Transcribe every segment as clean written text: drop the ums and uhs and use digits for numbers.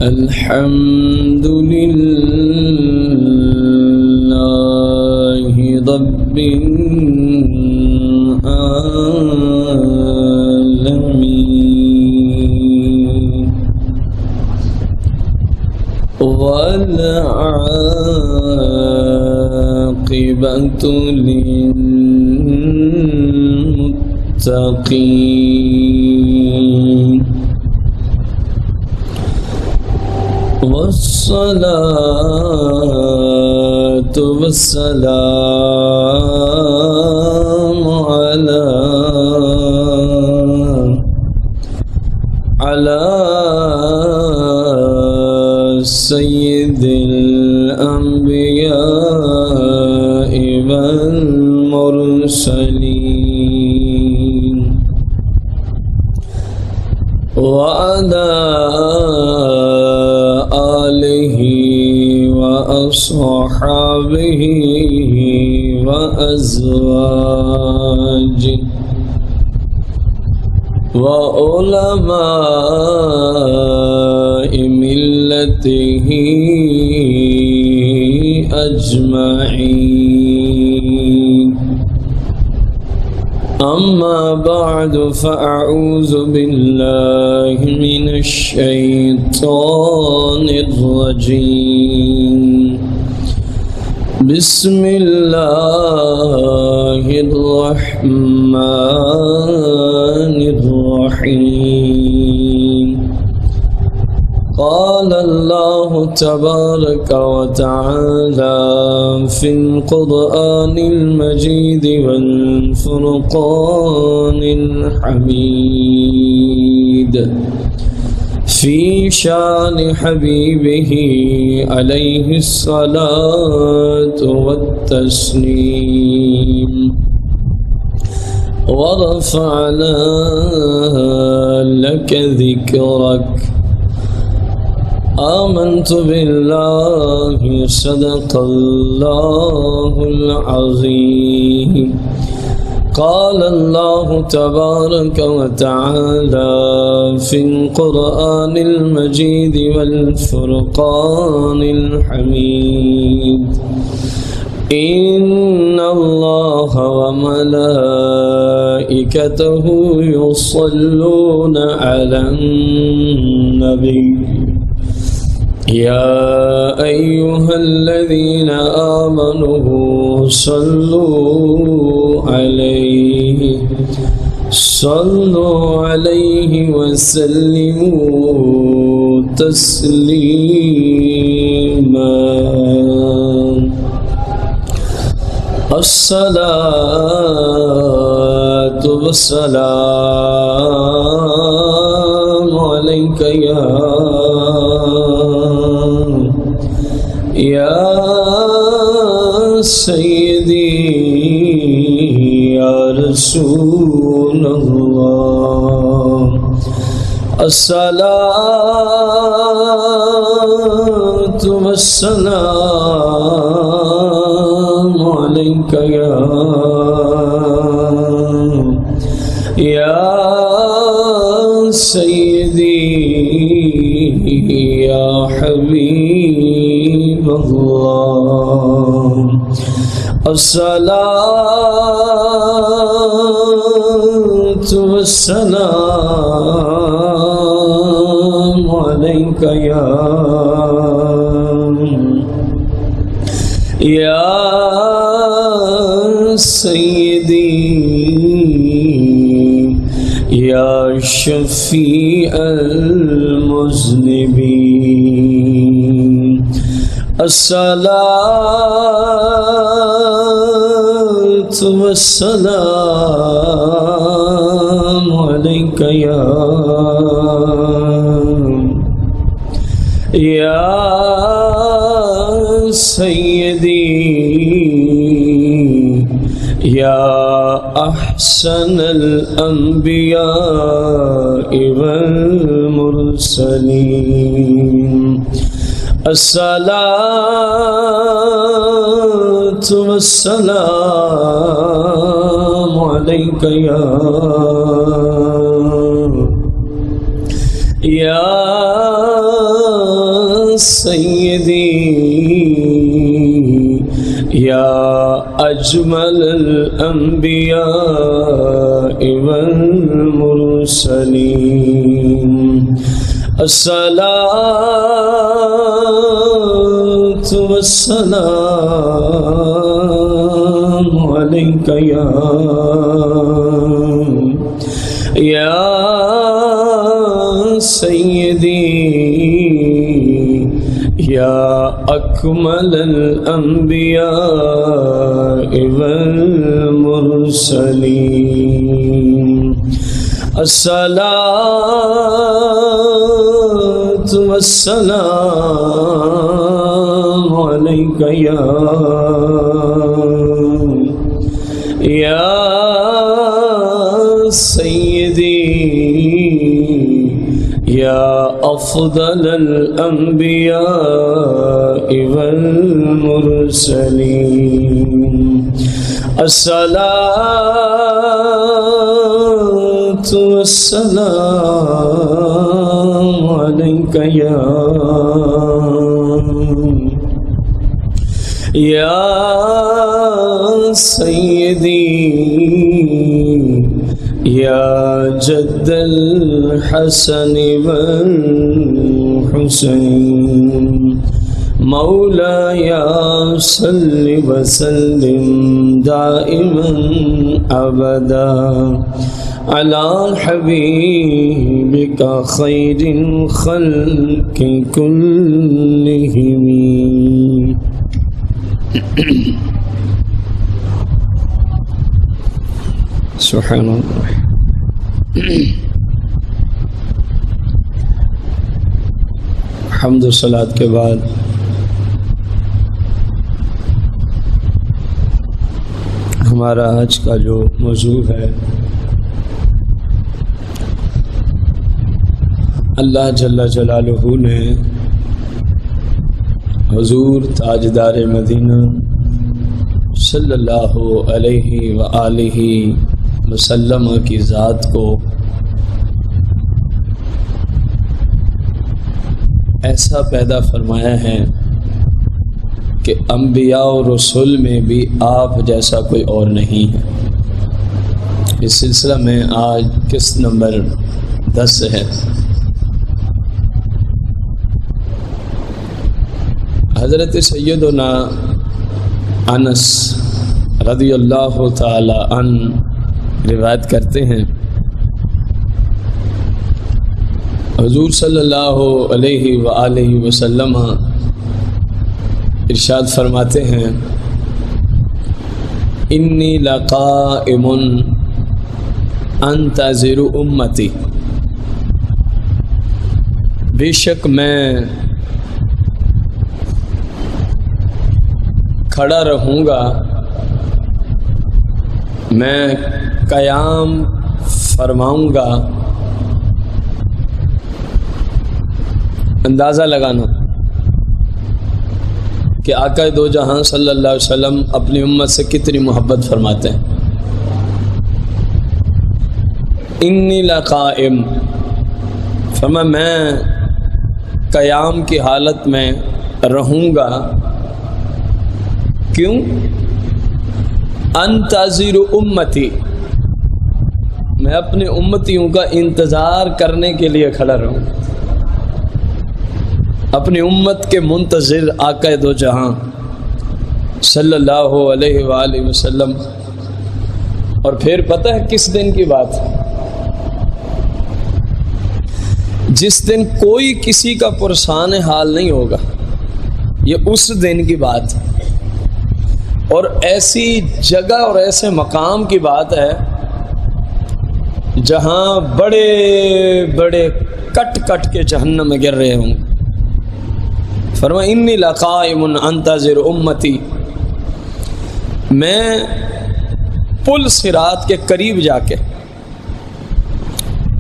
الحمد لله رب العالمين والعاقبة للمتقين والصلاة والسلام على سيد الأنبياء والمرسلين وعلى آله وأصحابه وأزواجه وعلماء ملته أجمعين أما بعد فأعوذ بالله من الشيطان الرجيم بسم الله الرحمن الرحيم قال الله تبارك وتعالى في القرآن المجيد والفرقان الحميد في شان حبيبه عليه الصلاة والتسليم ورفعنا لك ذكرك آمنت بالله صدق الله العظيم قال الله تبارك وتعالى في القرآن المجيد والفرقان الحميد إن الله وملائكته يصلون على النبي يا أيها الذين آمنوا صلوا عليه وسلموا تسليما الصلاة والسلام عليك يا سيدي يا رسول الله الصلاة والسلام عليك يا سيدي يا حبيب الله الصلاة والسلام عليك يا سيدي يا شفيع المذنبين الصلاة والسلام عليك يا سيدي يا أحسن الأنبياء والمرسلين الصلاة والسلام عليك يا سيدي يا أجمل الأنبياء والمرسلين الصلاة والسلام عليك يا سيدي يا أكمل الأنبياء والمرسلين الصلاة والسلام عليك يا سيدي يا أفضل الأنبياء والمرسلين الصلاة والسلام عليك يا سيدي يا جد الحسن والحسين مولاي صل وسلم دائما أبدا على حبيبك خير الخلق كلهم. سبحان اللہ. حمد و صلات کے بعد ہمارا آج کا جو موضوع ہے اللہ جل جلالہ نے حضور تاجدار مدینہ صلی اللہ علیہ وآلہ وسلم کی ذات کو ایسا پیدا فرمایا ہے کہ انبیاء و رسول میں بھی آپ جیسا کوئی اور نہیں ہے. اس سلسلہ میں آج قسط نمبر 10 ہے. حضرت سیدنا انس رضی اللہ تعالی عنہ روایت کرتے ہیں حضور صلی اللہ علیہ وآلہ وسلم ارشاد فرماتے ہیں انی لقائم انتظر امتی، بے شک میں کھڑا رہوں گا، میں قیام فرماؤں گا. اندازہ لگانا کہ آقا دو جہاں صلی اللہ علیہ وسلم اپنی امت سے کتنی محبت فرماتے ہیں. انی لقائم، فرمایا میں قیام کی حالت میں رہوں گا. کیوں؟ انتظر امتی، میں اپنے امتیوں کا انتظار کرنے کے لیے کھڑا رہوں، اپنی امت کے منتظر آقا دو جہاں صلی اللہ علیہ وآلہ وسلم. اور پھر پتہ ہے کس دن کی بات؟ جس دن کوئی کسی کا پرسان حال نہیں ہوگا، یہ اس دن کی بات، اور ایسی جگہ اور ایسے مقام کی بات ہے جہاں بڑے بڑے کٹ کٹ کے جہنم میں گر رہے ہوں. فرمایا انی لقائم انتظر امتی، میں پل صراط کے قریب جا کے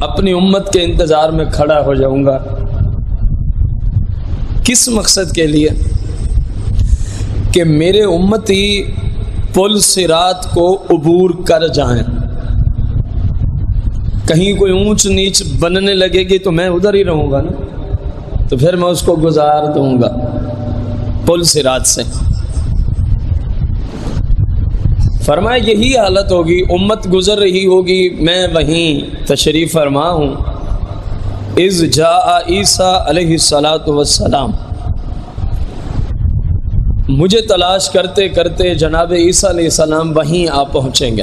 اپنی امت کے انتظار میں کھڑا ہو جاؤں گا. کس مقصد کے لیے؟ کہ میرے امتی پل صراط کو عبور کر جائیں. کہیں کوئی اونچ نیچ بننے لگے گی تو میں ادھر ہی رہوں گا نا. تو پھر میں اس کو گزار دوں گا پل صراط سے۔ فرمایا یہی حالت ہوگی، امت گزر رہی ہوگی، میں وہیں تشریف فرما ہوں۔ اذ جاء عیسیٰ علیہ الصلاۃ والسلام، مجھے تلاش کرتے کرتے جناب عیسیٰ علیہ السلام وہیں آ پہنچیں گے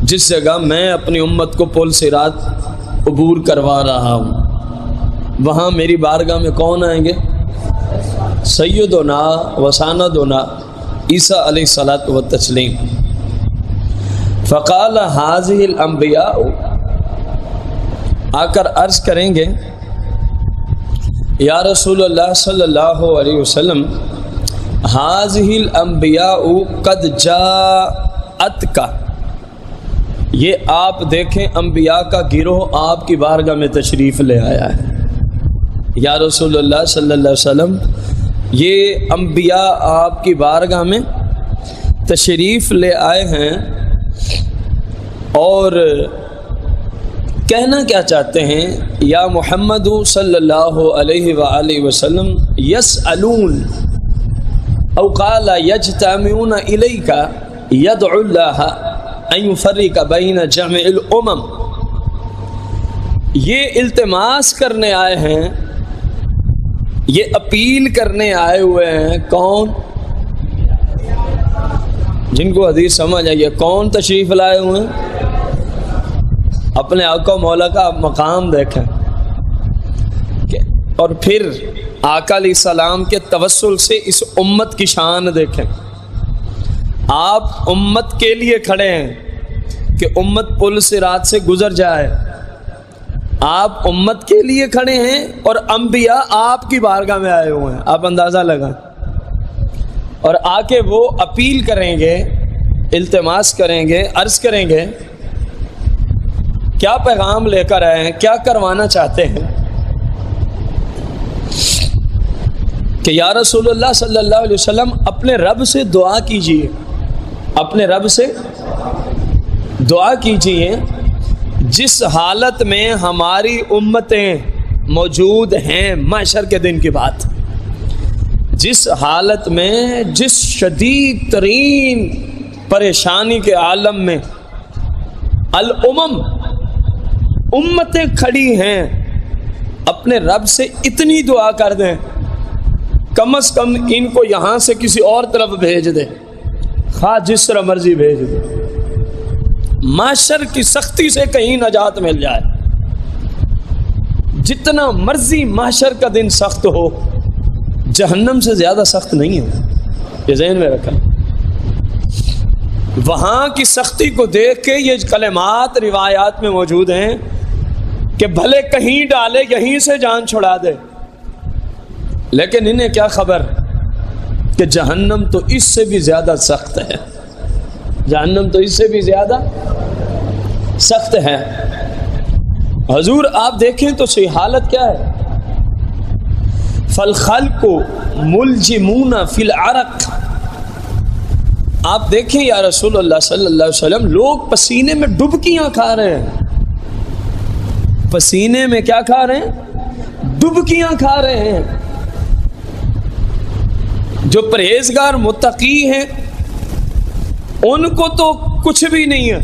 جس جگہ میں اپنی امت کو پل صراط عبور کروا رہا ہوں۔ وہاں میری بارگاہ میں کون آئیں گے؟ سیدنا و سندنا عیسیٰ علیہ الصلاۃ والتسلیم۔ فقال هذه الانبیاء، آ کر عرض کریں گے یا رسول اللہ صلی اللہ علیہ وسلم، هذه الانبیاء قد جاءتک، یہ آپ دیکھیں انبیاء کا گروہ آپ کی بارگاہ میں تشریف لے آیا ہے۔ یا رسول اللہ صلی اللہ علیہ وسلم، یہ انبیاء آپ کی بارگاہ میں تشریف لے آئے ہیں، اور کہنا کیا چاہتے ہیں؟ یا محمد صلی اللہ علیہ وآلہ وسلم یسألون او قال یجتمعون الیک یدعو اللہ ان یفرق بین جمع الامم، یہ التماس کرنے آئے ہیں، یہ اپیل کرنے آئے ہوئے ہیں۔ کون؟ جن کو حدیث سمجھ آئیے، کون تشریف لائے ہوئے ہیں؟ اپنے آقا مولا کا مقام دیکھیں، اور پھر آقا علیہ السلام کے توسل سے اس امت کی شان دیکھیں۔ آپ امت کے لیے کھڑے ہیں کہ امت پل صراط سے گزر جائے، آپ امت کے لیے کھڑے ہیں، اور انبیاء آپ کی بارگاہ میں آئے ہوئے ہیں۔ آپ اندازہ لگائیں، اور آ کے وہ اپیل کریں گے، التماس کریں گے، عرض کریں گے، کیا پیغام لے کر آئے ہیں، کیا کروانا چاہتے ہیں؟ کہ یا رسول اللہ صلی اللہ علیہ وسلم اپنے رب سے دعا کیجئے، اپنے رب سے دعا کیجئے، جس حالت میں ہماری امتیں موجود ہیں محشر کے دن کی بات، جس حالت میں، جس شدید ترین پریشانی کے عالم میں الامم، امتیں کھڑی ہیں، اپنے رب سے اتنی دعا کر دیں کم از کم ان کو یہاں سے کسی اور طرف بھیج دے، خواہ جس طرح مرضی بھیج دے، معاشر کی سختی سے کہیں نجات مل جائے۔ جتنا مرضی معاشر کا دن سخت ہو، جہنم سے زیادہ سخت نہیں ہے، یہ ذہن میں رکھیں۔ وہاں کی سختی کو دیکھ کے یہ کلمات روایات میں موجود ہیں کہ بھلے کہیں ڈالے، یہیں سے جان چھڑا دے، لیکن انہیں کیا خبر کہ جہنم تو اس سے بھی زیادہ سخت ہے، جہنم تو اس سے بھی زیادہ سخت ہے۔ حضور آپ دیکھیں تو صحیح حالت کیا ہے، فالخلق ملجمون فی العرق، آپ دیکھیں یا رسول اللہ صلی اللہ علیہ وسلم، لوگ پسینے میں ڈبکیاں کھا رہے ہیں، پسینے میں کیا کھا رہے ہیں؟ ڈبکیاں کھا رہے ہیں۔ جو پرہیزگار متقی ہیں ان کو تو کچھ بھی نہیں ہے،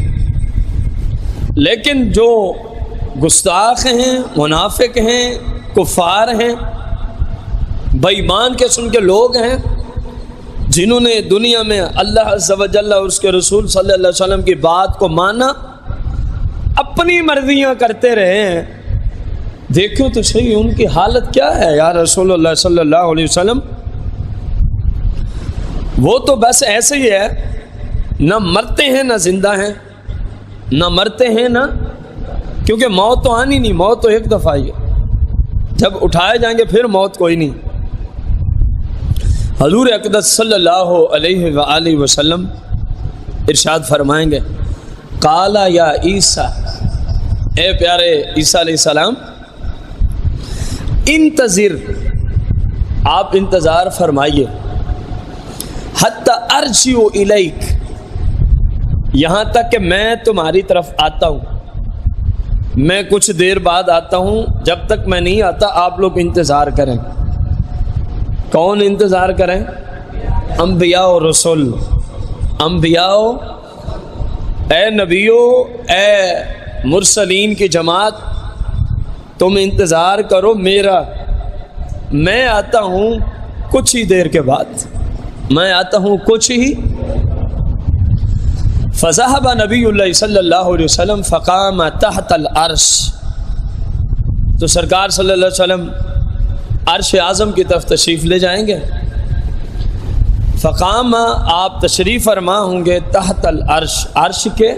لیکن جو گستاخ ہیں، منافق ہیں، کفار ہیں، بے ایمان قسم کے لوگ ہیں، جنہوں نے دنیا میں اللہ عز و جل اور اس کے رسول صلی اللہ علیہ وسلم کی بات کو مانا، اپنی مرضیاں کرتے رہے ہیں، دیکھو تو صحیح ان کی حالت کیا ہے یا رسول اللہ صلی اللہ علیہ وسلم۔ وہ تو بس ایسے ہی ہے، نہ مرتے ہیں نہ زندہ ہیں، نہ مرتے ہیں نہ، کیونکہ موت تو آنی نہیں، موت تو ایک دفعہ ہی ہے، جب اٹھائے جائیں گے پھر موت کوئی نہیں۔ حضور اقدس صلی اللہ علیہ وآلہ وسلم ارشاد فرمائیں گے، قال یا عیسیٰ، اے پیارے عیسیٰ علیہ السلام، انتظر، آپ انتظار فرمائیے، حتی ارجع الیک، یہاں تک کہ میں تمہاری طرف آتا ہوں، میں کچھ دیر بعد آتا ہوں، جب تک میں نہیں آتا آپ لوگ انتظار کریں۔ کون انتظار کریں؟ انبیاء و رسول۔ انبیاء، اے نبیو، اے مرسلین کی جماعت، تم انتظار کرو میرا، میں آتا ہوں کچھ ہی دیر کے بعد، میں آتا ہوں کچھ ہی۔ فذهب نبی اللہ صلی اللہ علیہ وسلم فقام تحت العرش، تو سرکار صلی اللہ علیہ وسلم عرش اعظم کی طرف تشریف لے جائیں گے۔ فقام، آپ تشریف فرما ہوں گے، تحت العرش، عرش کے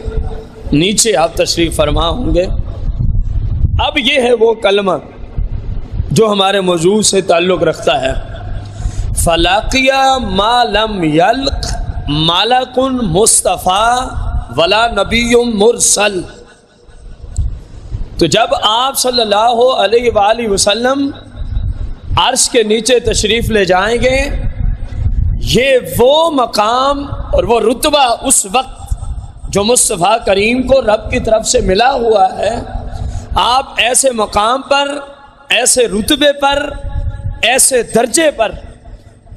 نیچے آپ تشریف فرما ہوں گے۔ اب یہ ہے وہ کلمہ جو ہمارے موضوع سے تعلق رکھتا ہے، فلاقیہ ما لم یلق ملک مصطفیٰ ولا نبی مرسل۔ تو جب آپ صلی اللہ علیہ وآلہ وسلم عرش کے نیچے تشریف لے جائیں گے، یہ وہ مقام اور وہ رتبہ اس وقت جو مصطفیٰ کریم کو رب کی طرف سے ملا ہوا ہے، آپ ایسے مقام پر، ایسے رتبے پر، ایسے درجے پر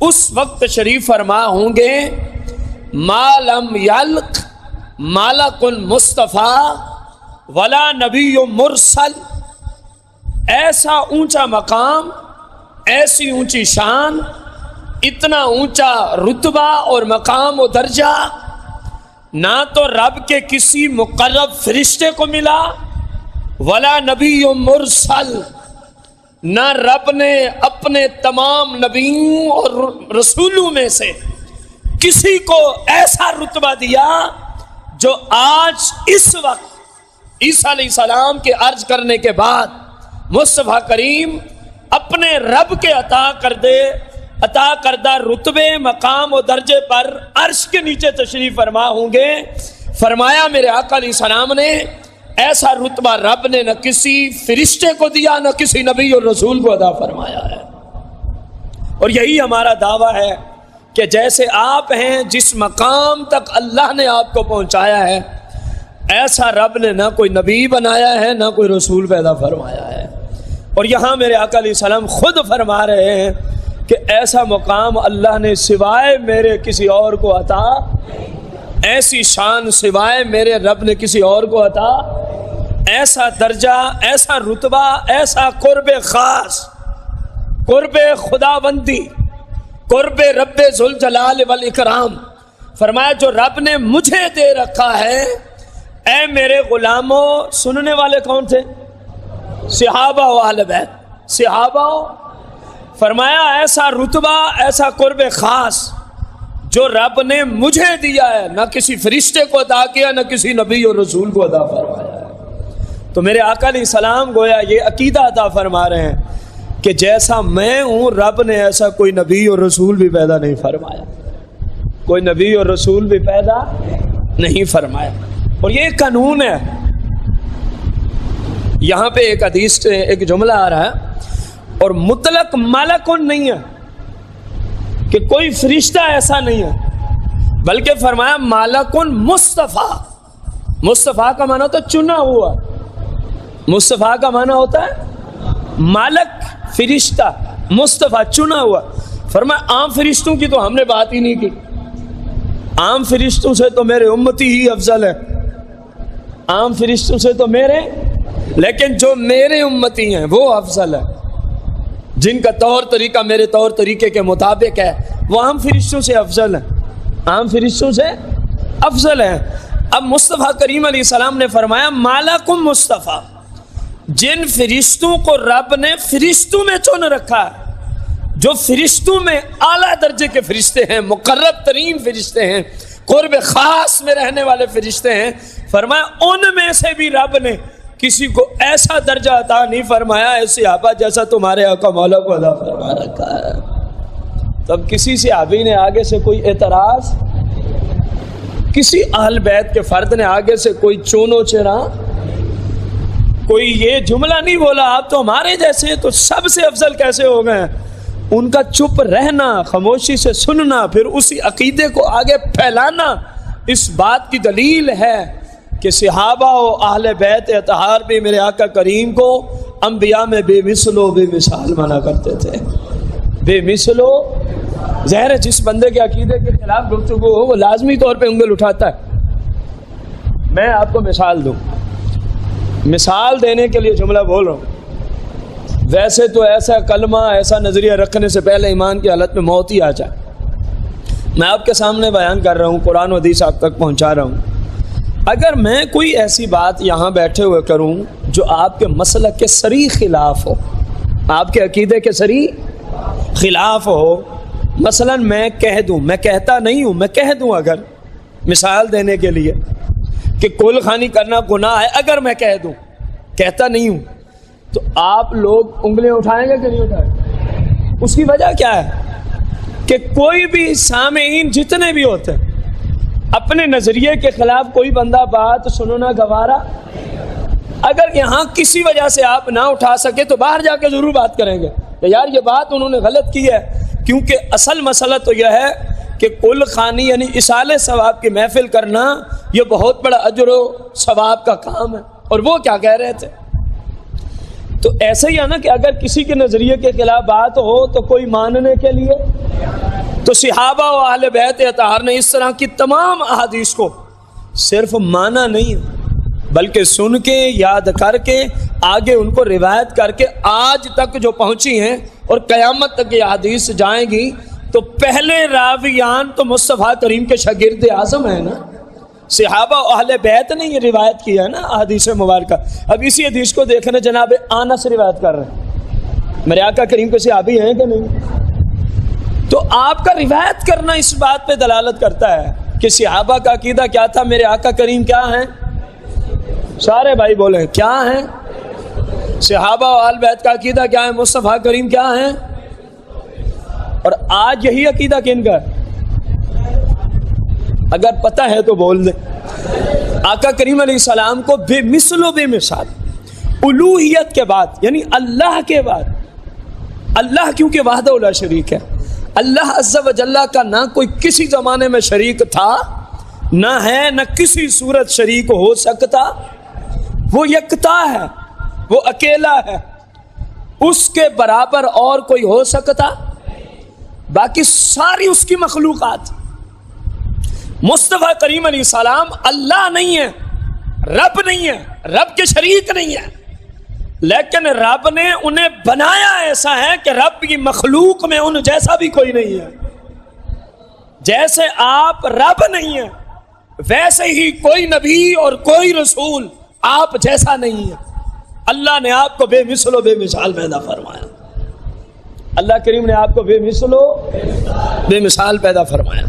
اس وقت تشریف فرما ہوں گے، ما لم یلق ملک مصطفیٰ ولا نبی مرسل۔ ایسا اونچا مقام، ایسی اونچی شان، اتنا اونچا رتبہ اور مقام و درجہ نہ تو رب کے کسی مقرب فرشتے کو ملا، ولا نبی مرسل، نہ رب نے اپنے تمام نبیوں اور رسولوں میں سے کسی کو ایسا رتبہ دیا جو آج اس وقت عیسیٰ علیہ السلام کے عرض کرنے کے بعد مصطفیٰ کریم اپنے رب کے عطا کردہ رتبے، مقام و درجے پر عرش کے نیچے تشریف فرما ہوں گے۔ فرمایا میرے آقا علیہ السلام نے ایسا رتبہ رب نے نہ کسی فرشتے کو دیا، نہ کسی نبی اور رسول کو عطا فرمایا ہے۔ اور یہی ہمارا دعویٰ ہے کہ جیسے آپ ہیں، جس مقام تک اللہ نے آپ کو پہنچایا ہے، ایسا رب نے نہ کوئی نبی بنایا ہے، نہ کوئی رسول پیدا فرمایا ہے۔ اور یہاں میرے آقا علیہ السلام خود فرما رہے ہیں کہ ایسا مقام اللہ نے سوائے میرے کسی اور کو عطا، ایسی شان سوائے میرے رب نے کسی اور کو عطا، ایسا درجہ، ایسا رتبہ، ایسا قرب خاص، قرب خدا بندی، قرب رب ذوالجلال والاکرام، فرمایا جو رب نے مجھے دے رکھا ہے۔ اے میرے غلاموں، سننے والے کون تھے؟ صحابہ و اہل بیت، صحابہ۔ فرمایا ایسا رتبہ، ایسا قرب خاص جو رب نے مجھے دیا ہے، نہ کسی فرشتے کو عطا کیا، نہ کسی نبی اور رسول کو عطا فرمایا ہے۔ تو میرے آقا علیہ السلام گویا یہ عقیدہ عطا فرما رہے ہیں کہ جیسا میں ہوں، رب نے ایسا کوئی نبی اور رسول بھی پیدا نہیں فرمایا، کوئی نبی اور رسول بھی پیدا نہیں فرمایا۔ اور یہ قانون ہے۔ یہاں پہ ایک حدیث سے ایک جملہ آ رہا ہے، اور مطلق ملکن نہیں ہے کہ کوئی فرشتہ ایسا نہیں ہے، بلکہ فرمایا ملکن مصطفیٰ۔ مصطفیٰ کا معنی ہوتا ہے چنا ہوا، مصطفیٰ کا معنی ہوتا ہے ملک فرشتہ، مصطفیٰ چنا ہوا۔ فرمایا عام فرشتوں کی تو ہم نے بات ہی نہیں کی، عام فرشتوں سے تو میرے امتی ہی افضل ہے، عام فرشتوں سے تو میرے، لیکن جو میرے امتی ہیں وہ افضل ہے، جن کا طور طریقہ میرے طور طریقے کے مطابق ہے، وہ عام فرشتوں سے افضل ہے، عام فرشتوں سے افضل ہے۔ اب مصطفیٰ کریم علیہ السلام نے فرمایا مالکم مصطفیٰ، جن فرشتوں کو رب نے فرشتوں میں چن رکھا ہے، جو فرشتوں میں اعلیٰ درجے کے فرشتے ہیں، مقرب ترین فرشتے ہیں، قرب خاص میں رہنے والے فرشتے ہیں، فرمایا ان میں سے بھی رب نے کسی کو ایسا درجہ عطا نہیں فرمایا ایسے صحابہ جیسا تمہارے آقا مولا کو عطا فرما رکھا ہے۔ تب کسی صحابی نے آگے سے کوئی اعتراض، کسی اہل بیت کے فرد نے آگے سے کوئی چونو چرا، کوئی یہ جملہ نہیں بولا آپ تو ہمارے جیسے تو سب سے افضل کیسے ہو گئے۔ ان کا چپ رہنا، خاموشی سے سننا، پھر اسی عقیدے کو آگے پھیلانا اس بات کی دلیل ہے کہ صحابہ و اہل بیت اطہار بھی میرے آقا کریم کو انبیاء میں بے مثل و بے مثال مانا کرتے تھے. بے مثل و ظاہر ہے جس بندے کے عقیدے کے خلاف گفتگو ہو وہ لازمی طور پہ انگل اٹھاتا ہے. میں آپ کو مثال دوں، مثال دینے کے لیے جملہ بول رہا ہوں. ویسے تو ایسا کلمہ ایسا نظریہ رکھنے سے پہلے ایمان کی حالت میں موت ہی آ جائے. میں آپ کے سامنے بیان کر رہا ہوں، قرآن و حدیث آپ تک پہنچا رہا ہوں. اگر میں کوئی ایسی بات یہاں بیٹھے ہوئے کروں جو آپ کے مسلک کے صریح خلاف ہو، آپ کے عقیدے کے صریح خلاف ہو، مثلا میں کہہ دوں، میں کہتا نہیں ہوں، میں کہہ دوں اگر مثال دینے کے لیے کہ کل خوانی کرنا گناہ ہے، اگر میں کہہ دوں، کہتا نہیں ہوں، تو آپ لوگ انگلیاں اٹھائیں گے کہ نہیں اٹھائیں گے؟ اس کی وجہ کیا ہے کہ کوئی بھی سامعین جتنے بھی ہوتے ہیں اپنے نظریے کے خلاف کوئی بندہ بات سننا گوارا، اگر یہاں کسی وجہ سے آپ نہ اٹھا سکے تو باہر جا کے ضرور بات کریں گے کہ یار یہ بات انہوں نے غلط کی ہے. کیونکہ اصل مسئلہ تو یہ ہے کہ کل خوانی یعنی اصالِ ثواب کی محفل کرنا یہ بہت بڑا اجر و ثواب کا کام ہے. اور وہ کیا کہہ رہے تھے؟ تو ایسا ہی ہے نا کہ اگر کسی کے نظریے کے خلاف بات ہو تو کوئی ماننے کے لیے، تو صحابہ و اہل بیت اطہار نے اس طرح کی تمام احادیث کو صرف مانا نہیں بلکہ سن کے یاد کر کے آگے ان کو روایت کر کے آج تک جو پہنچی ہیں اور قیامت تک یہ حدیث جائیں گی. تو پہلے راویان تو مصطفیٰ کریم کے شاگرد اعظم ہیں نا، صحابہ و اہل بیت نے یہ روایت کی ہے نا حدیث مبارکہ. اب اسی حدیث کو دیکھنے جناب انس روایت کر رہے ہیں، میرے آقا کریم کے صحابی ہیں کہ نہیں؟ تو آپ کا روایت کرنا اس بات پہ دلالت کرتا ہے کہ صحابہ کا عقیدہ کیا تھا، میرے آقا کریم کیا ہیں. سارے بھائی بولیں کیا ہیں؟ صحابہ و اہل بیت کا عقیدہ کیا ہے، مصطفیٰ کریم کیا ہیں. اور آج یہی عقیدہ کن کا ہے؟ اگر پتہ ہے تو بول دیں. آقا کریم علیہ السلام کو بے مثل و بے مثال الوہیت کے بعد یعنی اللہ کے بعد، اللہ کیونکہ وحدہ لا شریک ہے، اللہ عز و جل کا نہ کوئی کسی زمانے میں شریک تھا، نہ ہے، نہ کسی صورت شریک ہو سکتا. وہ یکتا ہے، وہ اکیلا ہے، اس کے برابر اور کوئی ہو سکتا؟ باقی ساری اس کی مخلوقات. مصطفیٰ کریم علیہ السلام اللہ نہیں ہے، رب نہیں ہے، رب کے شریک نہیں ہے، لیکن رب نے انہیں بنایا ایسا ہے کہ رب کی مخلوق میں ان جیسا بھی کوئی نہیں ہے. جیسے آپ رب نہیں ہے ویسے ہی کوئی نبی اور کوئی رسول آپ جیسا نہیں ہے. اللہ نے آپ کو بے مثل و بے مثال پیدا فرمایا. اللہ کریم نے آپ کو بے مثل و بے مثال پیدا فرمایا.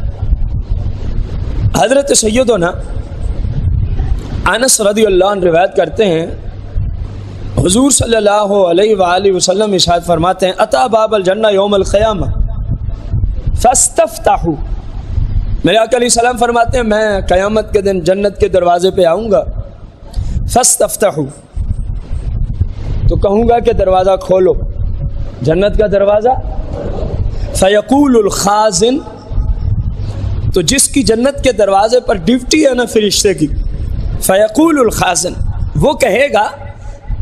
حضرت سیدنا انس رضی اللہ عنہ روایت کرتے ہیں، حضور صلی اللہ علیہ وآلہ وسلم ارشاد فرماتے ہیں، اتا باب الجنہ یوم القیامہ فاستفتحوا. میرے آقا علیہ السلام فرماتے ہیں میں قیامت کے دن جنت کے دروازے پہ آؤں گا، فاستفتحوا تو کہوں گا کہ دروازہ کھولو، جنت کا دروازہ. فیقول الخازن، تو جس کی جنت کے دروازے پر ڈیوٹی ہے نا فرشتے کی، فیقول الخازن، وہ کہے گا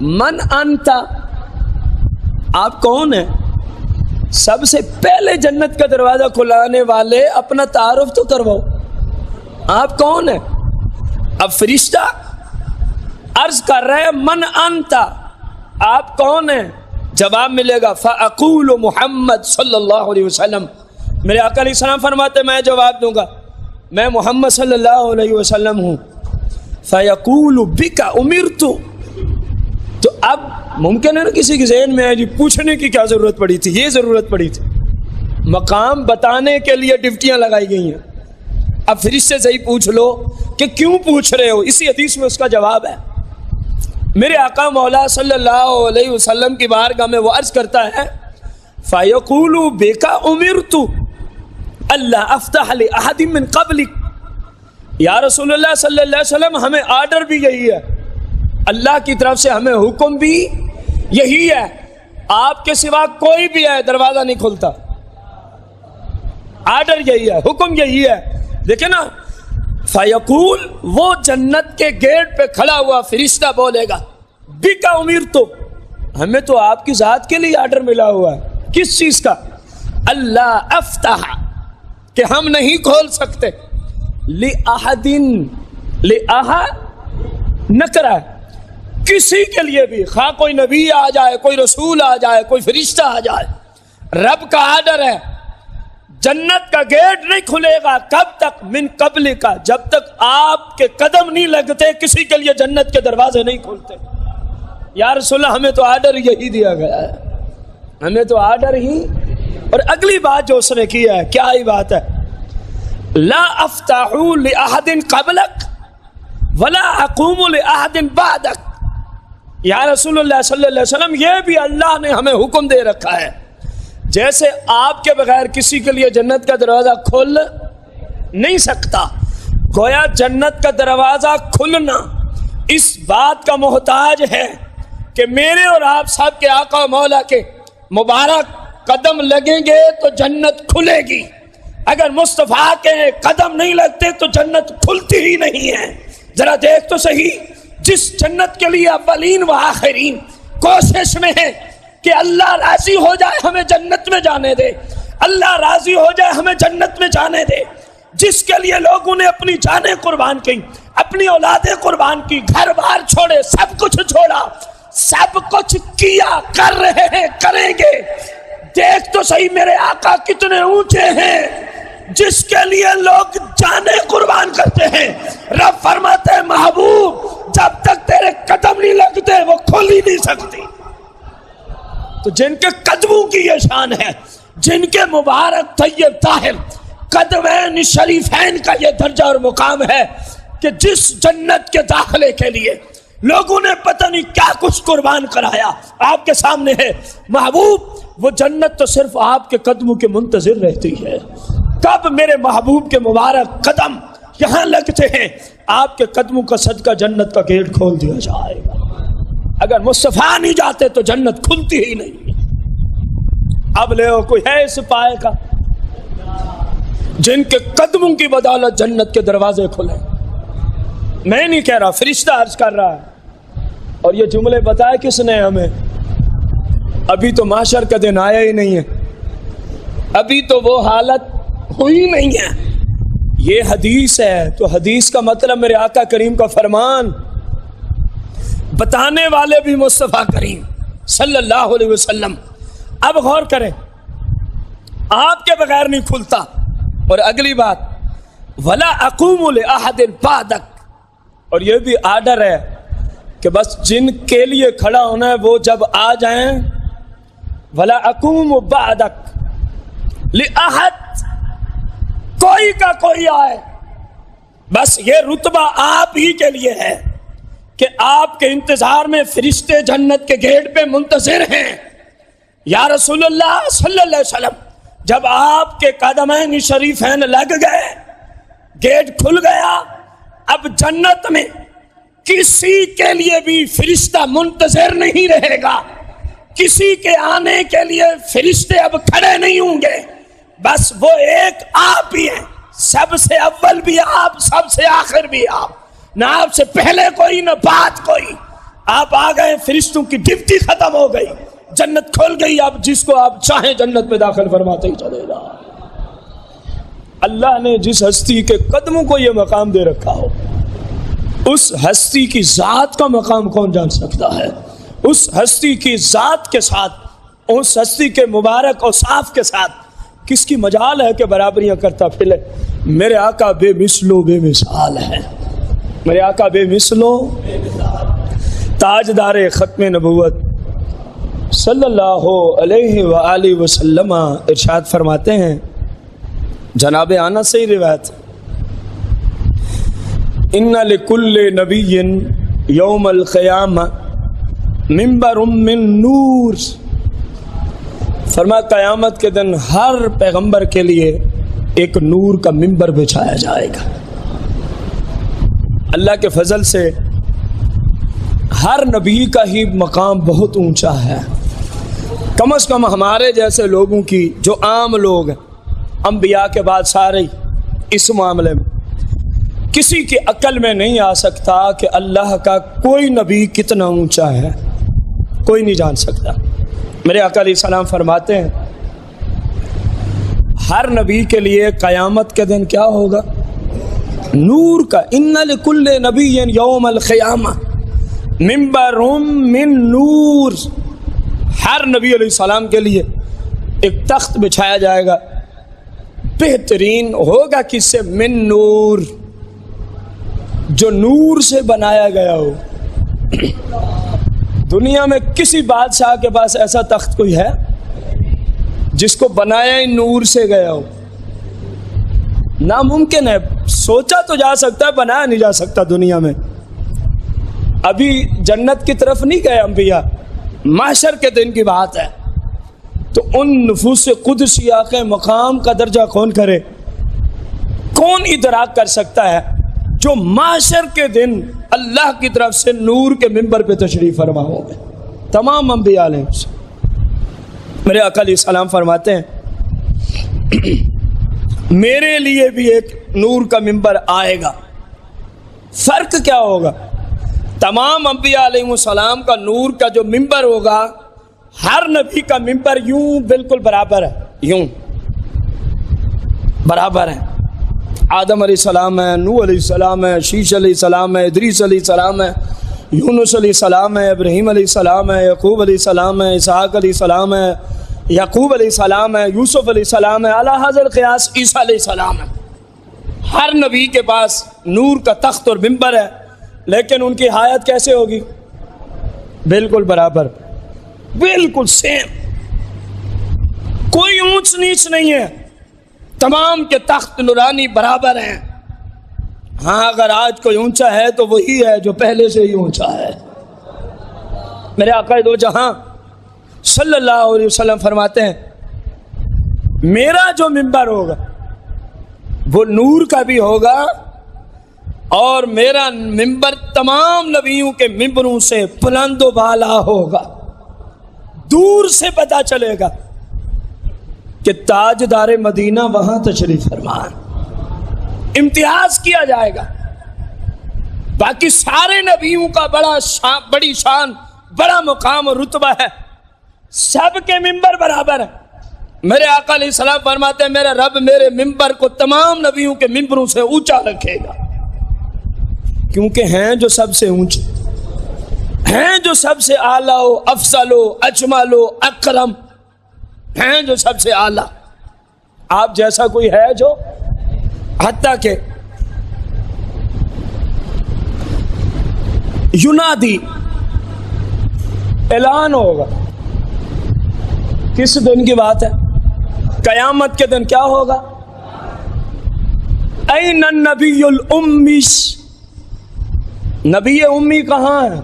من انت، آپ کون ہیں؟ سب سے پہلے جنت کا دروازہ کھلانے والے اپنا تعارف تو کرواؤ، آپ کون ہیں؟ اب فرشتہ عرض کر رہے ہیں من انت، آپ کون ہیں؟ جواب ملے گا فاقول محمد صلی اللہ علیہ وسلم. میرے آقا علیہ السلام فرماتے میں جواب دوں گا میں محمد صلی اللہ علیہ وسلم ہوں. فیقول بک امرت، تو اب ممکن ہے نا کسی کے ذہن میں جی پوچھنے کی کیا ضرورت پڑی تھی، یہ ضرورت پڑی تھی، مقام بتانے کے لیے ڈیوٹیاں لگائی گئی ہیں. اب فرشتے سے ہی پوچھ لو کہ کیوں پوچھ رہے ہو، اسی حدیث میں اس کا جواب ہے. میرے آقا مولا صلی اللہ علیہ وسلم کی بارگاہ میں وہ عرض کرتا ہے فَيَقُولُ بِكَ أُمِرْتُ اللہ افتح لأحد من قبلک، یا رسول اللہ صلی اللہ علیہ وسلم ہمیں آرڈر بھی یہی ہے، اللہ کی طرف سے ہمیں حکم بھی یہی ہے، آپ کے سوا کوئی بھی ہے دروازہ نہیں کھلتا، آرڈر یہی ہے، حکم یہی ہے. دیکھیں نا فیقول، وہ جنت کے گیٹ پہ کھڑا ہوا فرشتہ بولے گا، بکا امرت، ہمیں تو آپ کی ذات کے لیے آرڈر ملا ہوا ہے، کس چیز کا؟ اللہ افتح، کہ ہم نہیں کھول سکتے، لأحدن، لأحد نکرہ، کسی کے لیے بھی، خواہ کوئی نبی آ جائے، کوئی رسول آ جائے، کوئی فرشتہ آ جائے، رب کا آرڈر ہے جنت کا گیٹ نہیں کھلے گا، کب تک؟ من قبل کا، جب تک آپ کے قدم نہیں لگتے کسی کے لیے جنت کے دروازے نہیں کھلتے۔ یا رسول اللہ، ہمیں تو آرڈر یہی دیا گیا ہے، ہمیں تو آرڈر ہی۔ اور اگلی بات جو اس نے کی ہے، کیا ہی بات ہے؟ لا افتح لأحد قبلک ولا اقوم لأحد بعدک۔ یا رسول اللہ صلی اللہ علیہ وسلم، یہ بھی اللہ نے ہمیں حکم دے رکھا ہے، جیسے آپ کے بغیر کسی کے لیے جنت کا دروازہ کھل نہیں سکتا، گویا جنت کا دروازہ کھلنا اس بات کا محتاج ہے کہ میرے اور آپ سب کے آقا و مولا کے مبارک قدم لگیں گے تو جنت کھلے گی، اگر مصطفیٰ کے قدم نہیں لگتے تو جنت کھلتی ہی نہیں ہے۔ ذرا دیکھ تو صحیح، جس جنت کے لیے اولین و آخرین کوشش میں ہے کہ اللہ راضی ہو جائے ہمیں جنت میں جانے دے، اللہ راضی ہو جائے ہمیں جنت میں جانے دے، جس کے لیے لوگوں نے اپنی جانیں قربان کی، اپنی اولادیں قربان کی، گھر بار چھوڑے، سب کچھ چھوڑا، سب کچھ کیا، کر رہے ہیں، کریں گے۔ دیکھ تو صحیح میرے آقا کتنے اونچے ہیں، جس کے لیے لوگ جانیں قربان کرتے ہیں۔ رب فرماتے ہیں محبوب جب تک تیرے قدم نہیں لگتے وہ کھل ہی نہیں سکتی۔ تو جن کے قدموں کی یہ شان ہے، جن کے مبارک طیب طاہر قدمین شریفین کا یہ درجہ اور مقام ہے کہ جس جنت کے داخلے کے لیے لوگوں نے پتہ نہیں کیا کچھ قربان کرایا، آپ کے سامنے ہے محبوب، وہ جنت تو صرف آپ کے قدموں کے منتظر رہتی ہے، کب میرے محبوب کے مبارک قدم یہاں لگتے ہیں، آپ کے قدموں کا صدقہ جنت کا گیٹ کھول دیا جائے گا۔ اگر مصطفیٰ نہیں جاتے تو جنت کھلتی ہی نہیں۔ اب لے کوئی ہے اس پائے کا جن کے قدموں کی بدولت جنت کے دروازے کھلے؟ میں نہیں کہہ رہا، فرشتہ عرض کر رہا ہے۔ اور یہ جملے بتائے کس نے ہمیں؟ ابھی تو محشر کا دن آیا ہی نہیں ہے، ابھی تو وہ حالت ہوئی نہیں ہے، یہ حدیث ہے۔ تو حدیث کا مطلب میرے آقا کریم کا فرمان، بتانے والے بھی مصطفیٰ کریم صلی اللہ علیہ وسلم۔ اب غور کریں، آپ کے بغیر نہیں کھلتا۔ اور اگلی بات، ولا اقوم لأحد بعدک، اور یہ بھی آرڈر ہے کہ بس جن کے لیے کھڑا ہونا ہے وہ جب آ جائیں، ولا اقوم بعدک لأحد، کوئی کا کوئی آئے، بس یہ رتبہ آپ ہی کے لیے ہے کہ آپ کے انتظار میں فرشتے جنت کے گیٹ پہ منتظر ہیں۔ یا رسول اللہ صلی اللہ علیہ وسلم، جب آپ کے قدمین شریفین لگ گئے، گیٹ کھل گیا، اب جنت میں کسی کے لیے بھی فرشتہ منتظر نہیں رہے گا، کسی کے آنے کے لیے فرشتے اب کھڑے نہیں ہوں گے، بس وہ ایک آپ ہی ہیں، سب سے اول بھی آپ، سب سے آخر بھی آپ، نہ آپ سے پہلے کوئی نہ بعد کوئی، آپ آ گئے، فرشتوں کی ڈیوٹی ختم ہو گئی، جنت کھول گئی، اب جس کو آپ چاہیں جنت میں داخل فرماتے ہی چلے گا۔ اللہ نے جس ہستی کے قدموں کو یہ مقام دے رکھا ہو، اس ہستی کی ذات کا مقام کون جان سکتا ہے؟ اس ہستی کی ذات کے ساتھ، اس ہستی کے مبارک اوصاف کے ساتھ کس کی مجال ہے کہ برابریاں کرتا پھرے؟ میرے آقا بے مثل و بے مثال ہے، میرے آقا بے مثل و تاجدار ختم نبوت صلی اللہ علیہ وآلہ وسلم ارشاد فرماتے ہیں، جناب انس سے روایت، ان لکل نبی یوم القیامہ منبر من نور، فرما قیامت کے دن ہر پیغمبر کے لیے ایک نور کا منبر بچھایا جائے گا۔ اللہ کے فضل سے ہر نبی کا ہی مقام بہت اونچا ہے، کم از کم ہمارے جیسے لوگوں کی، جو عام لوگ ہیں، انبیاء کے بعد سارے اس معاملے میں کسی کی عقل میں نہیں آ سکتا کہ اللہ کا کوئی نبی کتنا اونچا ہے، کوئی نہیں جان سکتا۔ میرے آقا علیہ السلام فرماتے ہیں ہر نبی کے لیے قیامت کے دن کیا ہوگا؟ نور کا، ان لکل نبی یوم القیامہ منبر من نور۔ ہر نبی علیہ السلام کے لیے ایک تخت بچھایا جائے گا، بہترین ہوگا کس سے؟ من نور، جو نور سے بنایا گیا ہو۔ دنیا میں کسی بادشاہ کے پاس ایسا تخت کوئی ہے جس کو بنایا ہی نور سے گیا ہو؟ ناممکن ہے۔ سوچا تو جا سکتا ہے، بنایا نہیں جا سکتا دنیا میں۔ ابھی جنت کی طرف نہیں گئے انبیاء، محشر کے دن کی بات ہے، تو ان نفوس قدسیہ کے مقام کا درجہ کون کرے؟ کون ادراک کر سکتا ہے جو محشر کے دن اللہ کی طرف سے نور کے منبر پہ تشریف فرما ہوں گے؟ تمام انبیاء علیہ السلام۔ میرے آقا علیہ السلام فرماتے ہیں میرے لیے بھی ایک نور کا منبر آئے گا۔ فرق کیا ہوگا؟ تمام انبیاء علیہ السلام کا نور کا جو منبر ہوگا، ہر نبی کا منبر یوں بالکل برابر ہے، یوں برابر ہے۔ آدم علیہ السلام ہے، نوح علیہ السلام ہے، شیش علیہ السلام ہے، ادریس علیہ السلام ہے، یونس علیہ السلام ہے، ابراہیم علیہ السلام ہے، یعقوب علیہ السلام ہے، اسحاق علیہ السلام ہے، یعقوب علیہ السلام ہے، یوسف علیہ السلام ہے، اعلیٰ حضرت قیاس عیسیٰ علیہ السلام ہے۔ ہر نبی کے پاس نور کا تخت اور منبر ہے، لیکن ان کی حیات کیسے ہوگی؟ بالکل برابر، بالکل سیم، کوئی اونچ نیچ نہیں ہے، تمام کے تخت نورانی برابر ہیں۔ ہاں اگر آج کوئی اونچا ہے تو وہی ہے جو پہلے سے ہی اونچا ہے۔ میرے آقا دو جہاں صلی اللہ علیہ وسلم فرماتے ہیں میرا جو منبر ہوگا وہ نور کا بھی ہوگا، اور میرا منبر تمام نبیوں کے منبروں سے بلند و بالا ہوگا۔ دور سے پتہ چلے گا کہ تاجدار مدینہ وہاں تشریف فرما، امتیاز کیا جائے گا۔ باقی سارے نبیوں کا بڑی شان، بڑا مقام اور رتبہ ہے، سب کے منبر برابر ہیں۔ میرے آقا علیہ السلام فرماتے ہیں میرا رب میرے منبر کو تمام نبیوں کے منبروں سے اونچا رکھے گا، کیونکہ ہیں جو سب سے اونچے، ہیں جو سب سے اعلیٰ و افضل و اجمل و اکرم، ہیں جو سب سے اعلیٰ۔ آپ جیسا کوئی ہے جو، حتیٰ کہ ینادی اعلان ہوگا، کس دن کی بات ہے؟ قیامت کے دن کیا ہوگا؟ این النبی الامی، نبی امی کہاں ہے؟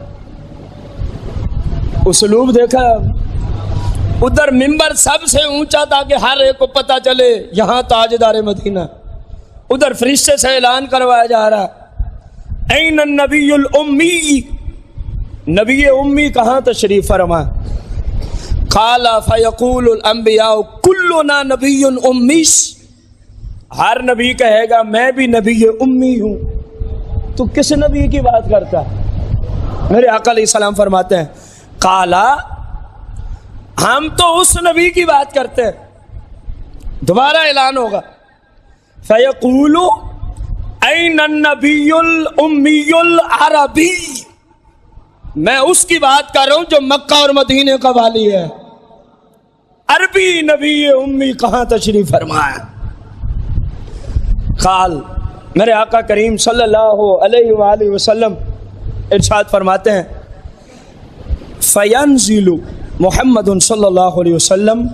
اسلوب دیکھا، ادھر منبر سب سے اونچا تاکہ ہر ایک کو پتہ چلے یہاں تاجدار مدینہ، ادھر فرشتے سے اعلان کروایا جا رہا ہے این النبی الامی، نبی امی کہاں تشریف فرما؟ قال فیقول الانبیاء کلنا نبی امی، ہر نبی کہے گا میں بھی نبی امی ہوں۔ تو کس نبی کی بات کرتا ہے؟ میرے آقا علیہ السلام فرماتے ہیں قالا، ہم تو اس نبی کی بات کرتے ہیں۔ دوبارہ اعلان ہوگا فیقول این النبی الامی العربی، میں اس کی بات کر رہا ہوں جو مکہ اور مدینے کا والی ہے، عربی نبی امی کہاں تشریف فرمایا؟ قال، میرے آقا کریم صلی اللہ علیہ وآلہ وسلم ارشاد فرماتے ہیں فینزل محمد صلی اللہ علیہ وسلم،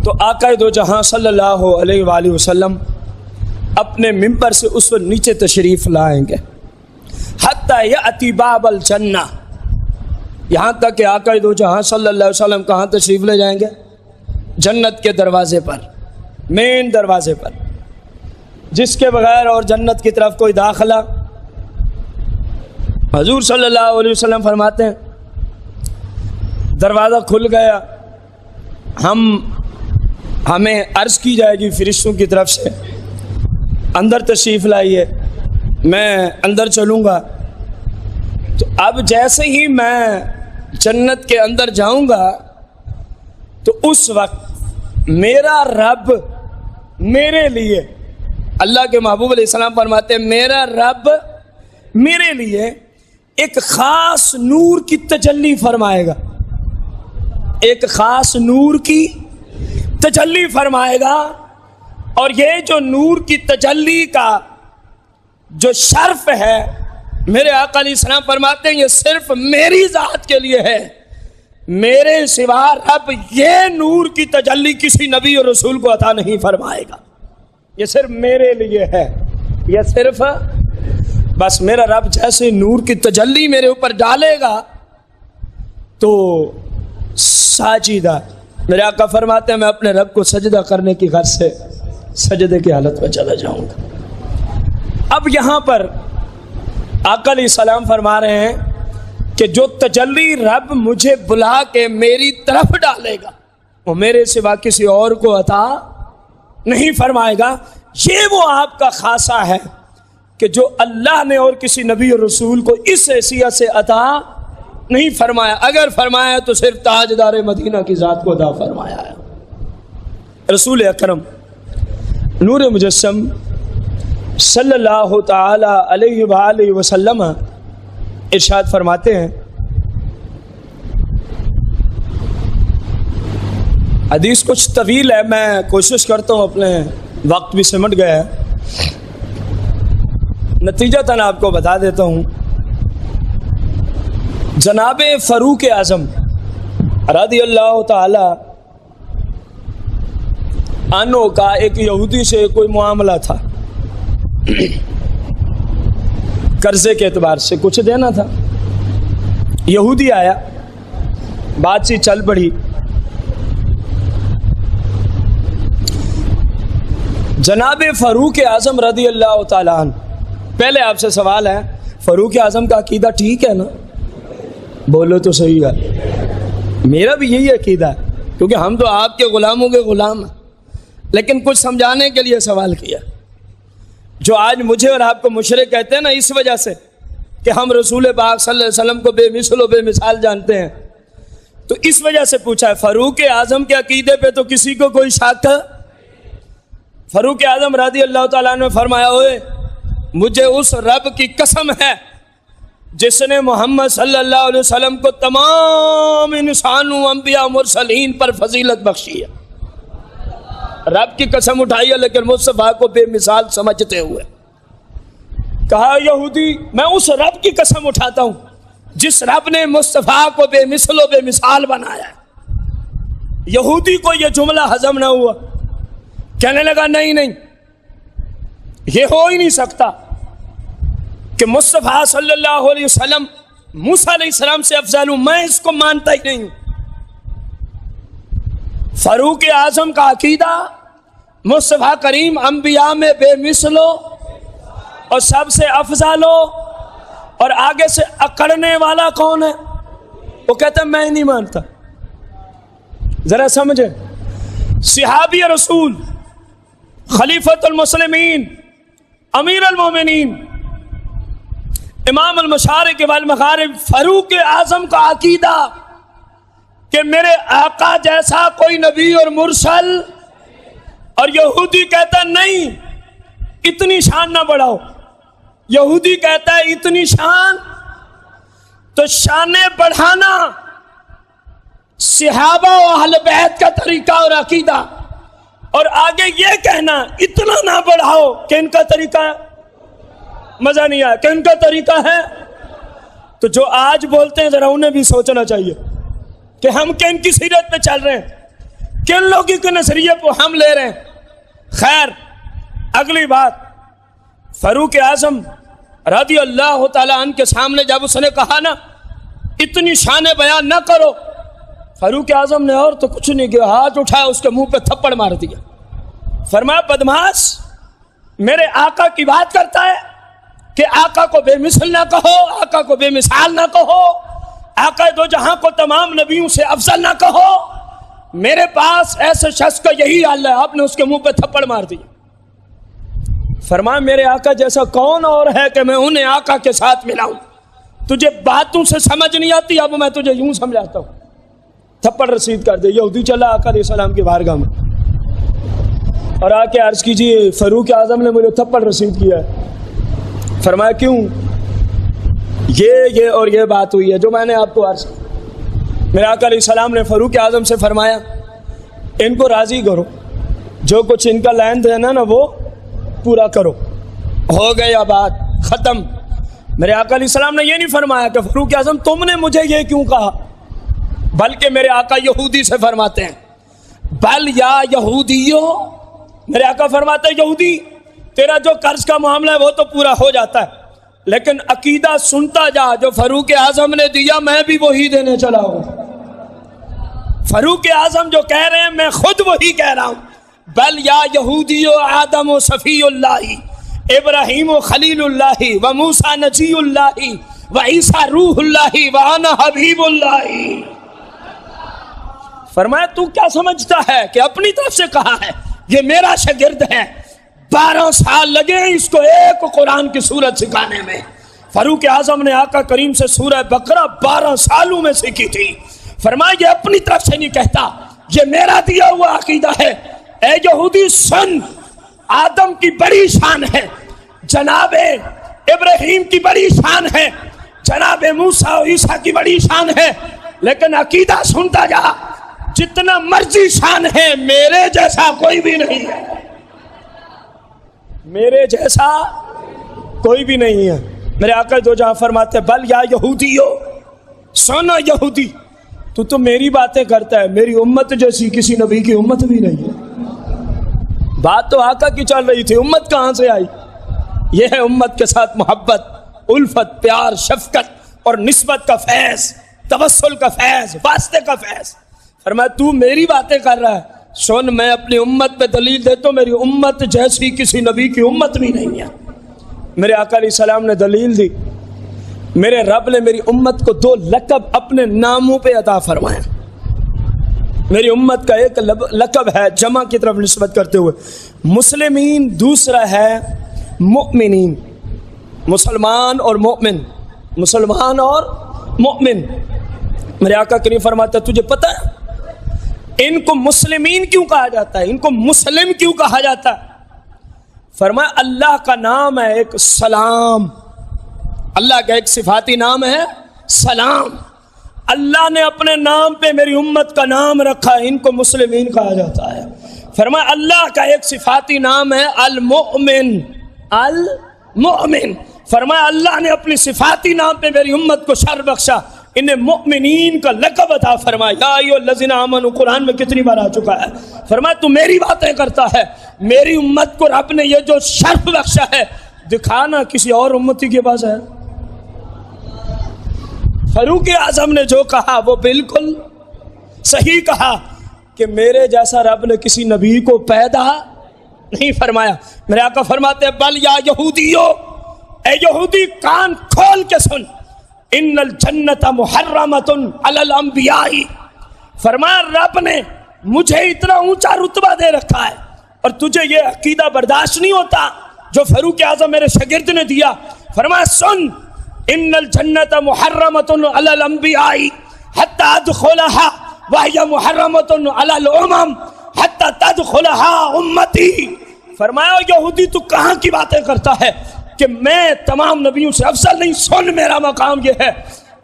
تو آقا دو جہاں صلی اللہ علیہ وآلہ وسلم اپنے منبر سے اس وقت نیچے تشریف لائیں گے، حتی یأتی باب الجنہ، یہاں تک کہ آقا دو جہاں صلی اللہ علیہ وسلم کہاں تشریف لے جائیں گے؟ جنت کے دروازے پر، مین دروازے پر، جس کے بغیر اور جنت کی طرف کوئی داخلہ۔ حضور صلی اللہ علیہ وسلم فرماتے ہیں دروازہ کھل گیا، ہمیں عرض کی جائے گی فرشتوں کی طرف سے اندر تشریف لائیے، میں اندر چلوں گا۔ تو اب جیسے ہی میں جنت کے اندر جاؤں گا تو اس وقت میرا رب میرے لیے، اللہ کے محبوب علیہ السلام فرماتے ہیں میرا رب میرے لیے ایک خاص نور کی تجلی فرمائے گا، ایک خاص نور کی تجلی فرمائے گا، اور یہ جو نور کی تجلی کا جو شرف ہے، میرے آقا علیہ السلام فرماتے ہیں یہ صرف میری ذات کے لیے ہے، میرے سوا رب یہ نور کی تجلی کسی نبی اور رسول کو عطا نہیں فرمائے گا، یہ صرف میرے لیے ہے، یہ صرف بس میرا رب جیسے نور کی تجلی میرے اوپر ڈالے گا تو ساجدہ، میرے آقا فرماتے ہیں میں اپنے رب کو سجدہ کرنے کی غرض سے سجدے کی حالت میں چلا جاؤں گا۔ اب یہاں پر آقا علیہ السلام فرما رہے ہیں کہ جو تجلی رب مجھے بلا کے میری طرف ڈالے گا وہ میرے سوا کسی اور کو عطا نہیں فرمائے گا۔ یہ وہ آپ کا خاصہ ہے کہ جو اللہ نے اور کسی نبی اور رسول کو اس حیثیت سے عطا نہیں فرمایا، اگر فرمایا تو صرف تاجدار مدینہ کی ذات کو عطا فرمایا ہے۔ رسول اکرم نور مجسم صلی اللہ تعالی علیہ وآلہ وسلم ارشاد فرماتے ہیں، حدیث کچھ طویل ہے، میں کوشش کرتا ہوں، اپنے وقت بھی سمٹ گیا ہے، نتیجتاً آپ کو بتا دیتا ہوں۔ جناب فاروق اعظم رضی اللہ تعالی عنہ کا ایک یہودی سے کوئی معاملہ تھا، قرضے کے اعتبار سے کچھ دینا تھا۔ یہودی آیا، بات چیت چل پڑی، جناب فاروق اعظم رضی اللہ تعالیٰ عنہ، پہلے آپ سے سوال ہے فاروق اعظم کا عقیدہ ٹھیک ہے نا؟ بولو تو صحیح ہے۔ میرا بھی یہی عقیدہ ہے کیونکہ ہم تو آپ کے غلاموں کے غلام ہیں، لیکن کچھ سمجھانے کے لیے سوال کیا۔ جو آج مجھے اور آپ کو مشرک کہتے ہیں نا، اس وجہ سے کہ ہم رسول پاک صلی اللہ علیہ وسلم کو بے مثل و بے مثال جانتے ہیں، تو اس وجہ سے پوچھا ہے۔ فاروق اعظم کے عقیدے پہ تو کسی کو کوئی شک ہے؟ فاروق اعظم رضی اللہ تعالیٰ نے فرمایا، اوے مجھے اس رب کی قسم ہے جس نے محمد صلی اللہ علیہ وسلم کو تمام انسانوں، انبیاء، مرسلین پر فضیلت بخشی ہے۔ رب کی قسم اٹھائی ہے، لیکن مصطفیٰ کو بے مثال سمجھتے ہوئے کہا، یہودی میں اس رب کی قسم اٹھاتا ہوں جس رب نے مصطفیٰ کو بے مثل و بے مثال بنایا ہے۔ یہودی کو یہ جملہ ہضم نہ ہوا، کہنے لگا نہیں یہ ہو ہی نہیں سکتا کہ مصطفیٰ صلی اللہ علیہ وسلم موسیٰ علیہ السلام سے افضل ہوں، میں اس کو مانتا ہی نہیں ہوں۔ فاروق اعظم کا عقیدہ مصطفیٰ کریم انبیاء میں بے مثل ہو اور سب سے افضل ہو، اور آگے سے اکڑنے والا کون ہے؟ وہ کہتا ہے میں نہیں مانتا۔ ذرا سمجھیں، صحابی رسول، خلیفۃ المسلمین، امیر المومنین، امام المشارق والمغارب فاروق اعظم کا عقیدہ کہ میرے آقا جیسا کوئی نبی اور مرسل، اور یہودی کہتا نہیں اتنی شان نہ بڑھاؤ، یہودی کہتا ہے اتنی شان، تو شان بڑھانا صحابہ و اہل بیت کا طریقہ اور عقیدہ، اور آگے یہ کہنا اتنا نہ بڑھاؤ کہ ان کا طریقہ ہے، مزہ نہیں آیا کہ ان کا طریقہ ہے۔ تو جو آج بولتے ہیں ذرا انہیں بھی سوچنا چاہیے کہ ہم کن کی سیرت پہ چل رہے ہیں، کن لوگوں کے نظریے کو ہم لے رہے ہیں۔ خیر، اگلی بات، فاروق اعظم رضی اللہ تعالیٰ عنہ کے سامنے جب اس نے کہا نا اتنی شان بیان نہ کرو، فاروق اعظم نے اور تو کچھ نہیں کیا، ہاتھ اٹھایا اس کے منہ پہ تھپڑ مار دیا، فرمایا بدماش، میرے آقا کی بات کرتا ہے کہ آقا کو بے مثل نہ کہو، آقا کو بے مثال نہ کہو، آقا دو جہاں کو تمام نبیوں سے افضل نہ کہو، میرے پاس ایسے شخص کا یہی حل ہے۔ آپ نے اس کے منہ پہ تھپڑ مار دیا۔ فرمایا میرے آقا جیسا کون اور ہے کہ میں انہیں آقا کے ساتھ ملاؤں؟ تجھے باتوں سے سمجھ نہیں آتی، اب میں تجھے یوں سمجھاتا ہوں۔ تھپڑ رسید کر دے۔ یہودی چلا آقا علیہ السلام کی بارگاہ میں اور آ کے عرض کیجیے فاروق اعظم نے مجھے تھپڑ رسید کیا ہے۔ فرمایا کیوں؟ یہ اور یہ بات ہوئی ہے جو میں نے آپ کو عرض کی۔ میرے آقا علیہ السلام نے فاروق اعظم سے فرمایا ان کو راضی کرو، جو کچھ ان کا لین دین ہے نا وہ پورا کرو۔ ہو گیا بات ختم۔ میرے آقا علیہ السلام نے یہ نہیں فرمایا کہ فاروق اعظم تم نے مجھے یہ کیوں کہا، بلکہ میرے آقا یہودی سے فرماتے ہیں بل یا یہودیو، میرے آقا فرماتے ہیں یہودی تیرا جو قرض کا معاملہ ہے وہ تو پورا ہو جاتا ہے، لیکن عقیدہ سنتا جا، جو فاروق اعظم نے دیا میں بھی وہی دینے چلا ہوں۔ فاروق اعظم جو کہہ رہے ہیں میں خود وہی کہہ رہا ہوں۔ بل یا یہودیو آدم و صفی اللہ، ابراہیم و خلیل اللہ، و موسیٰ نجی اللہ، و عیسیٰ روح اللہ، و انا حبیب اللہ۔ فرمایا تو کیا سمجھتا ہے کہ اپنی طرف سے کہا ہے یہ میرا شاگرد ہے؟ 12 سال لگے اس کو ایک قرآن کی سورت سکھانے میں۔ فاروق اعظم نے آقا کریم سے سورہ بقرہ 12 سالوں میں سیکھی تھی۔ فرمایا یہ اپنی طرف سے نہیں کہتا، یہ میرا دیا ہوا عقیدہ ہے۔ اے یہودی سن، آدم کی بڑی شان ہے، جناب ابراہیم کی بڑی شان ہے، جناب موسیٰ و عیسیٰ کی بڑی شان ہے، لیکن عقیدہ سنتا جا، جتنا مرضی شان ہے میرے جیسا کوئی بھی نہیں ہے، میرے جیسا کوئی بھی نہیں ہے۔ میرے آقا جو جہاں فرماتے بل یا یہودیو، سونا یہودی تو میری باتیں کرتا ہے، میری امت جیسی کسی نبی کی امت بھی نہیں ہے۔ بات تو آقا کی چل رہی تھی، امت کہاں سے آئی؟ یہ ہے امت کے ساتھ محبت، الفت، پیار، شفقت اور نسبت کا فیض، توسل کا فیض، واسطے کا فیض۔ فرمایا تو میری باتیں کر رہا ہے، سن میں اپنی امت پہ دلیل دیتا ہوں، میری امت جیسی کسی نبی کی امت بھی نہیں ہے۔ میرے آقا علیہ السلام نے دلیل دی، میرے رب نے میری امت کو 2 لقب اپنے ناموں پہ عطا فرمائے۔ میری امت کا ایک لقب ہے جمع کی طرف نسبت کرتے ہوئے مسلمین، دوسرا ہے مؤمنین، مسلمان اور مومن، مسلمان اور مومن۔ میرے آقا کریم فرماتا ہے تجھے پتہ ہے ان کو مسلمین کیوں کہا جاتا ہے، ان کو مسلم کیوں کہا جاتا ہے؟ فرمایا اللہ کا نام ہے ایک سلام، اللہ کا ایک صفاتی نام ہے سلام، اللہ نے اپنے نام پہ میری امت کا نام رکھا ہے، ان کو مسلمین کہا جاتا ہے۔ فرمایا اللہ کا ایک صفاتی نام ہے المؤمن، المؤمن۔ فرمایا اللہ نے اپنی صفاتی نام پہ میری امت کو شر بخشا، انہیں مؤمنین کا لقب عطا فرمایا۔ یا ایھا الذین آمنوا قرآن میں کتنی بار آ چکا ہے۔ فرمایا تو میری باتیں کرتا ہے، میری امت کو رب نے یہ جو شرف بخشا ہے دکھانا کسی اور امتی کے پاس ہے؟ فاروق اعظم نے جو کہا وہ بالکل صحیح کہا کہ میرے جیسا رب نے کسی نبی کو پیدا نہیں فرمایا۔ میرے آقا فرماتے ہیں بل یا یہودیو، اے یہودی کان کھول کے سن، ان الجنت محرمۃ علی الانبیاء۔ فرمایا رب نے مجھے اتنا اونچا رتبہ دے رکھا ہے اور تجھے یہ عقیدہ برداشت نہیں ہوتا جو فاروق اعظم میرے شاگرد نے دیا۔ فرمایا سن، ان الجنت محرمۃ علی الانبیاء حتی ادخلها وہی محرمۃ علی الامم حتی تدخلها امتی۔ فرمایا یہودی تو کہاں کی باتیں کرتا ہے کہ میں تمام نبیوں سے افضل نہیں؟ سن میرا مقام یہ ہے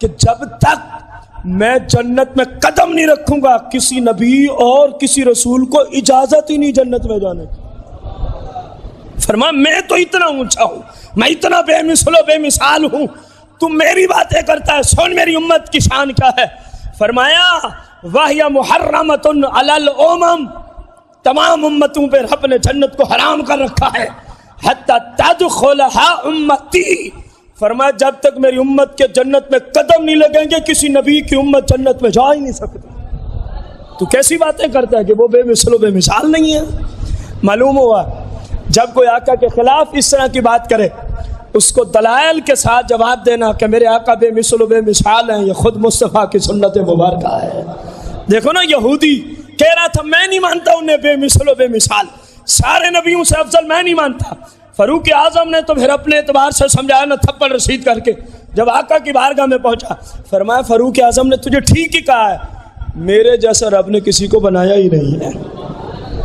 کہ جب تک میں جنت میں قدم نہیں رکھوں گا کسی نبی اور کسی رسول کو اجازت ہی نہیں جنت میں جانے کی۔ فرمایا میں تو اتنا اونچا ہوں، میں اتنا بے مثل و بے مثال ہوں، تم میری باتیں کرتا ہے، سن میری امت کی شان کیا ہے۔ فرمایا وَهِيَ مُحَرَّمَةٌ عَلَى الْأُمَمِ، تمام امتوں پہ رب نے جنت کو حرام کر رکھا ہے، حَتَّى تَدْخُلَهَا أُمَّتِي۔ فرمایا جب تک میری امت کے جنت میں قدم نہیں لگیں گے کسی نبی کی امت جنت میں جا ہی نہیں سکتی۔ تو کیسی باتیں کرتا ہے کہ وہ بے مثل و بے مثال نہیں ہے؟ معلوم ہوا جب کوئی آقا کے خلاف اس طرح کی بات کرے اس کو دلائل کے ساتھ جواب دینا کہ میرے آقا بے مثل و بے مثال ہیں، یہ خود مصطفیٰ کی سنت مبارکہ ہے۔ دیکھو نا یہودی کہہ رہا تھا میں نہیں مانتا انہیں بے مثل و بے مثال، سارے نبیوں سے افضل میں نہیں مانتا۔ فاروق اعظم نے تو پھر اپنے اعتبار سے سمجھایا نہ تھپڑ رسید کر کے. جب آقا کی بارگاہ میں پہنچا فرمایا فاروق اعظم نے تجھے ٹھیک ہی کہا ہے, میرے جیسا رب نے کسی کو بنایا ہی نہیں ہے,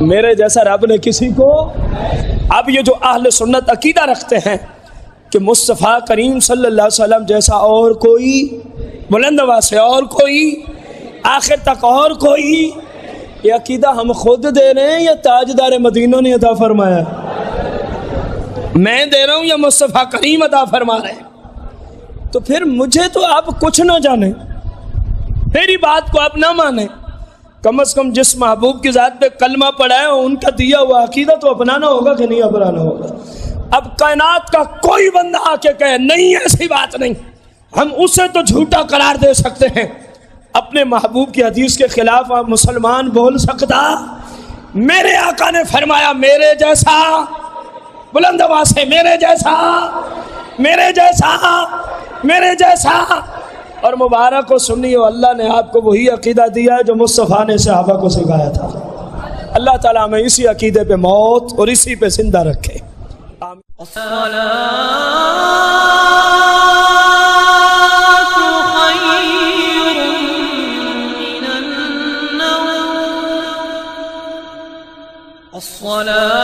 میرے جیسا رب نے کسی کو. اب یہ جو اہل سنت عقیدہ رکھتے ہیں کہ مصطفیٰ کریم صلی اللہ علیہ وسلم جیسا اور کوئی, بلند آواز سے اور کوئی, آخر تک اور کوئی, یہ عقیدہ ہم خود دے رہے ہیں یا تاجدار مدینہ نے عطا فرمایا؟ میں دے رہا ہوں یا مصطفیٰ کریم عطا فرما رہے ہیں؟ تو پھر مجھے تو آپ کچھ نہ جانیں, میری بات کو آپ نہ مانیں, کم از کم جس محبوب کی ذات پہ کلمہ پڑھا ہے ان کا دیا ہوا عقیدہ تو اپنانا ہوگا کہ نہیں اپنانا ہوگا. اب کائنات کا کوئی بندہ آ کے کہے نہیں ایسی بات نہیں, ہم اسے تو جھوٹا قرار دے سکتے ہیں, اپنے محبوب کی حدیث کے خلاف آپ مسلمان بول سکتا؟ میرے آقا نے فرمایا میرے جیسا, بلند آواز سے میرے جیسا, میرے جیسا, میرے جیسا. اور مبارک و سنی ہو, اللہ نے آپ کو وہی عقیدہ دیا ہے جو مصطفیٰ نے صحابہ کو سکھایا تھا. اللہ تعالیٰ ہمیں اسی عقیدے پہ موت اور اسی پہ زندہ رکھے. الصلاة